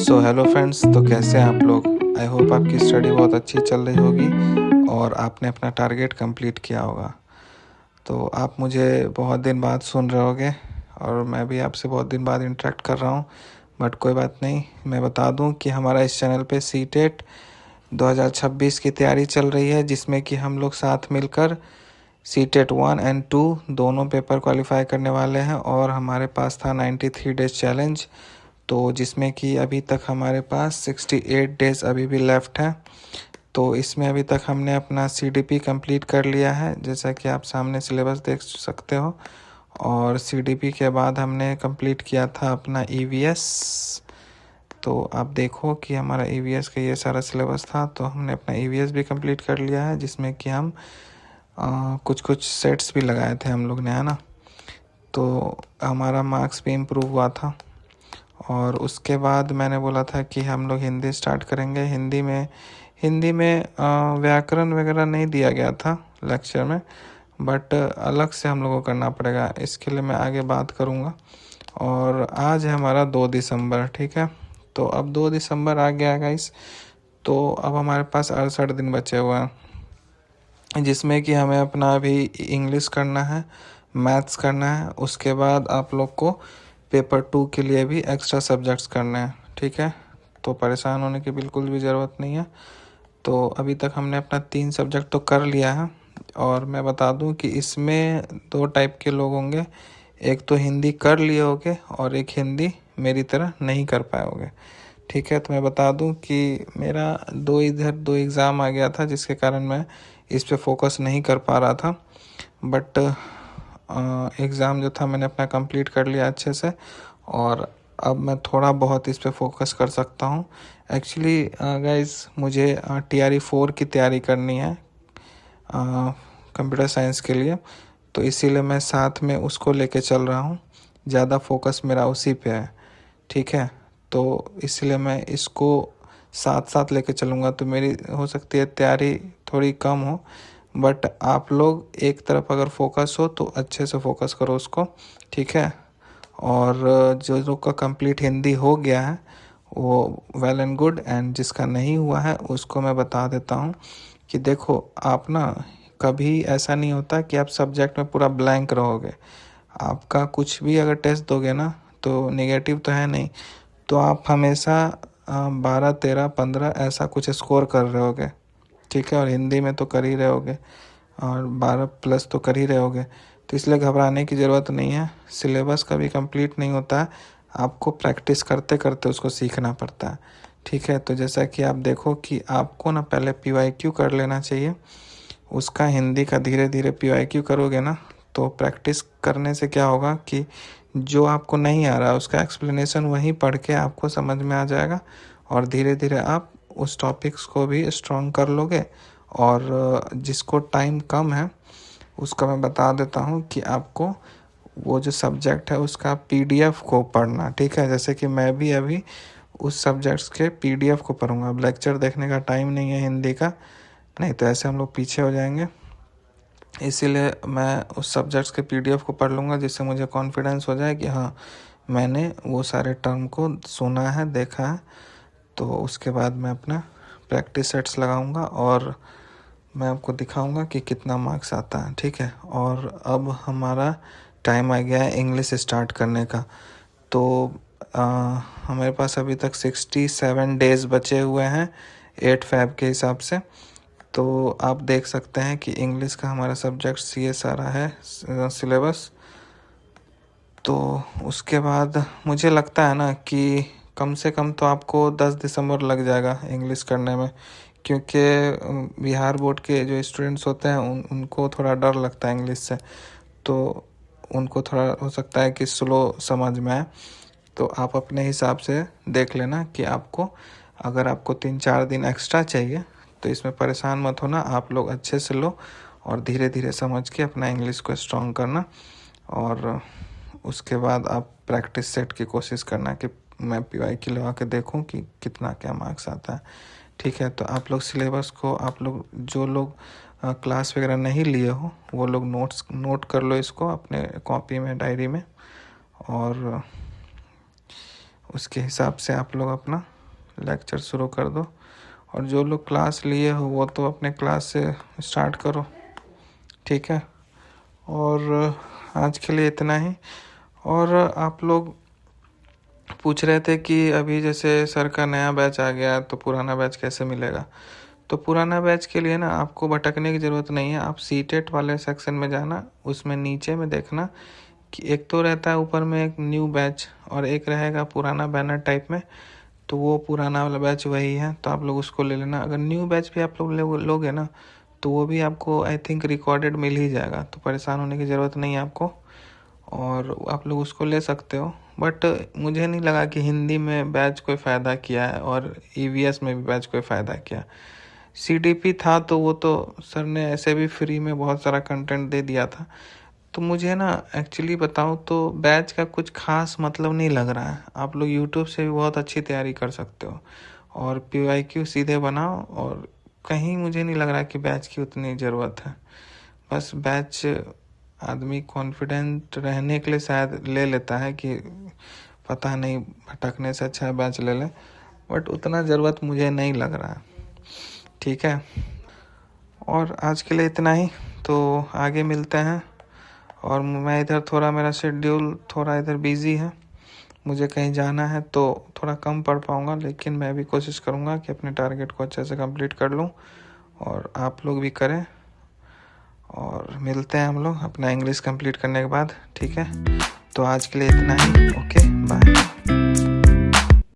So hello friends, तो कैसे हैं आप लोग। आई होप आपकी स्टडी बहुत अच्छी चल रही होगी और आपने अपना टारगेट कंप्लीट किया होगा। तो आप मुझे बहुत दिन बाद सुन रहे होगे और मैं भी आपसे बहुत दिन बाद इंटरेक्ट कर रहा हूँ, बट कोई बात नहीं। मैं बता दूँ कि हमारा इस चैनल पे सीटेट 2026 की तैयारी चल रही है, जिसमें कि हम लोग साथ मिलकर सीटेट 1 एंड 2 दोनों पेपर क्वालिफाई करने वाले हैं। और हमारे पास था 93 डेज चैलेंज, तो जिसमें कि अभी तक हमारे पास 68 डेज़ अभी भी लेफ़्ट है। तो इसमें अभी तक हमने अपना सीडीपी कंप्लीट कर लिया है, जैसा कि आप सामने सिलेबस देख सकते हो। और सीडीपी के बाद हमने कंप्लीट किया था अपना ईवीएस। तो आप देखो कि हमारा ईवीएस का ये सारा सिलेबस था, तो हमने अपना ईवीएस भी कंप्लीट कर लिया है, जिसमें कि हम कुछ कुछ सेट्स भी लगाए थे हम लोग ने, है ना। तो हमारा मार्क्स भी इम्प्रूव हुआ था। और उसके बाद मैंने बोला था कि हम लोग हिंदी स्टार्ट करेंगे। हिंदी में व्याकरण वगैरह नहीं दिया गया था लेक्चर में, बट अलग से हम लोग को करना पड़ेगा। इसके लिए मैं आगे बात करूँगा। और आज है हमारा 2 दिसंबर, ठीक है। तो अब 2 दिसंबर आ गया गाइस। तो अब हमारे पास 68 दिन बचे हुए हैं, जिसमें कि हमें अपना अभी इंग्लिश करना है, मैथ्स करना है। उसके बाद आप लोग को पेपर 2 के लिए भी एक्स्ट्रा सब्जेक्ट्स करने हैं, ठीक है। तो परेशान होने की बिल्कुल भी ज़रूरत नहीं है। तो अभी तक हमने अपना 3 सब्जेक्ट तो कर लिया है। और मैं बता दूं कि इसमें 2 टाइप के लोग होंगे। एक तो हिंदी कर लिए होगे और एक हिंदी मेरी तरह नहीं कर पाए होगे, ठीक है। तो मैं बता दूं कि मेरा 2 एग्ज़ाम आ गया था, जिसके कारण मैं इस पे फोकस नहीं कर पा रहा था। बट एग्ज़ाम जो था मैंने अपना कंप्लीट कर लिया अच्छे से, और अब मैं थोड़ा बहुत इस पे फोकस कर सकता हूँ। एक्चुअली गाइस, मुझे TRE 4 की तैयारी करनी है कंप्यूटर साइंस के लिए, तो इसीलिए मैं साथ में उसको लेके चल रहा हूँ। ज़्यादा फोकस मेरा उसी पे है, ठीक है। तो इसलिए मैं इसको साथ साथ लेके चलूँगा, तो मेरी हो सकती है तैयारी थोड़ी कम हो, बट आप लोग एक तरफ अगर फोकस हो तो अच्छे से फोकस करो उसको, ठीक है। और जो लोग का कंप्लीट हिंदी हो गया है वो वेल एंड गुड, एंड जिसका नहीं हुआ है उसको मैं बता देता हूँ कि देखो, आप ना कभी ऐसा नहीं होता कि आप सब्जेक्ट में पूरा ब्लैंक रहोगे। आपका कुछ भी अगर टेस्ट दोगे ना, तो नेगेटिव तो है नहीं, तो आप हमेशा 12, 13, 15 ऐसा कुछ स्कोर कर रहे होगे, ठीक है। और हिंदी में तो कर ही रहे होगे और 12 प्लस तो कर ही रहे होगे। तो इसलिए घबराने की ज़रूरत नहीं है। सिलेबस कभी कंप्लीट नहीं होता है, आपको प्रैक्टिस करते करते उसको सीखना पड़ता है, ठीक है। तो जैसा कि आप देखो कि आपको ना पहले PYQ कर लेना चाहिए उसका। हिंदी का धीरे धीरे PYQ करोगे ना, तो प्रैक्टिस करने से क्या होगा कि जो आपको नहीं आ रहा है उसका एक्सप्लेनेशन वहीं पढ़ के आपको समझ में आ जाएगा, और धीरे धीरे आप उस टॉपिक्स को भी स्ट्रॉन्ग कर लोगे। और जिसको टाइम कम है उसका मैं बता देता हूँ कि आपको वो जो सब्जेक्ट है उसका PDF को पढ़ना, ठीक है। जैसे कि मैं भी अभी उस सब्जेक्ट्स के PDF को पढ़ूंगा। अब लेक्चर देखने का टाइम नहीं है हिंदी का, नहीं तो ऐसे हम लोग पीछे हो जाएंगे। इसीलिए मैं उस सब्जेक्ट्स के PDF को पढ़ लूँगा, जिससे मुझे कॉन्फिडेंस हो जाए कि हाँ, मैंने वो सारे टर्म को सुना है, देखा है। तो उसके बाद मैं अपना प्रैक्टिस सेट्स लगाऊंगा और मैं आपको दिखाऊंगा कि कितना मार्क्स आता है, ठीक है। और अब हमारा टाइम आ गया है इंग्लिश स्टार्ट करने का। तो हमारे पास अभी तक 67 डेज़ बचे हुए हैं 8 फ़ैब के हिसाब से। तो आप देख सकते हैं कि इंग्लिश का हमारा सब्जेक्ट्स ये सारा है सिलेबस। तो उसके बाद मुझे लगता है ना कि कम से कम तो आपको 10 दिसंबर लग जाएगा इंग्लिश करने में, क्योंकि बिहार बोर्ड के जो स्टूडेंट्स होते हैं उनको थोड़ा डर लगता है इंग्लिश से, तो उनको थोड़ा हो सकता है कि स्लो समझ में आए। तो आप अपने हिसाब से देख लेना कि आपको, अगर आपको 3-4 दिन एक्स्ट्रा चाहिए तो इसमें परेशान मत होना। आप लोग अच्छे से लो और धीरे धीरे समझ के अपना इंग्लिश को स्ट्रॉन्ग करना। और उसके बाद आप प्रैक्टिस सेट की कोशिश करना कि मैं PYQ लगा के देखूं कि कितना क्या मार्क्स आता है, ठीक है। तो आप लोग सिलेबस को, आप लोग जो लोग क्लास वगैरह नहीं लिए हो वो लोग नोट कर लो इसको अपने कॉपी में, डायरी में, और उसके हिसाब से आप लोग अपना लेक्चर शुरू कर दो। और जो लोग क्लास लिए हो वो तो अपने क्लास से स्टार्ट करो, ठीक है। और आज के लिए इतना ही। और आप लोग पूछ रहे थे कि अभी जैसे सर का नया बैच आ गया तो पुराना बैच कैसे मिलेगा। तो पुराना बैच के लिए ना आपको भटकने की ज़रूरत नहीं है। आप सीटेट वाले सेक्शन में जाना, उसमें नीचे में देखना कि एक तो रहता है ऊपर में एक न्यू बैच और एक रहेगा पुराना बैनर टाइप में। तो वो पुराना वाला बैच वही है, तो आप लोग उसको ले लेना। अगर न्यू बैच भी आप लोग लोगे ना तो वो भी आपको आई थिंक रिकॉर्डेड मिल ही जाएगा, तो परेशान होने की ज़रूरत नहीं है आपको, और आप लोग उसको ले सकते हो। बट मुझे नहीं लगा कि हिंदी में बैच कोई फ़ायदा किया है और ईवीएस में भी बैच कोई फ़ायदा किया। सीडीपी था तो वो तो सर ने ऐसे भी फ्री में बहुत सारा कंटेंट दे दिया था। तो मुझे ना एक्चुअली बताऊँ तो बैच का कुछ खास मतलब नहीं लग रहा है। आप लोग यूट्यूब से भी बहुत अच्छी तैयारी कर सकते हो और पीवाईक्यू सीधे बनाओ, और कहीं मुझे नहीं लग रहा कि बैच की उतनी ज़रूरत है। बस बैच आदमी कॉन्फिडेंट रहने के लिए शायद ले लेता है कि पता नहीं भटकने से अच्छा है बैच ले ले, बट उतना ज़रूरत मुझे नहीं लग रहा है, ठीक है। और आज के लिए इतना ही, तो आगे मिलते हैं। और मैं इधर थोड़ा मेरा शेड्यूल थोड़ा इधर बिज़ी है, मुझे कहीं जाना है तो थोड़ा कम पढ़ पाऊँगा, लेकिन मैं भी कोशिश करूँगा कि अपने टारगेट को अच्छे से कंप्लीट कर लूँ और आप लोग भी करें। और मिलते हैं हम लोग अपना इंग्लिश कंप्लीट करने के बाद, ठीक है। तो आज के लिए इतना ही, ओके बाय।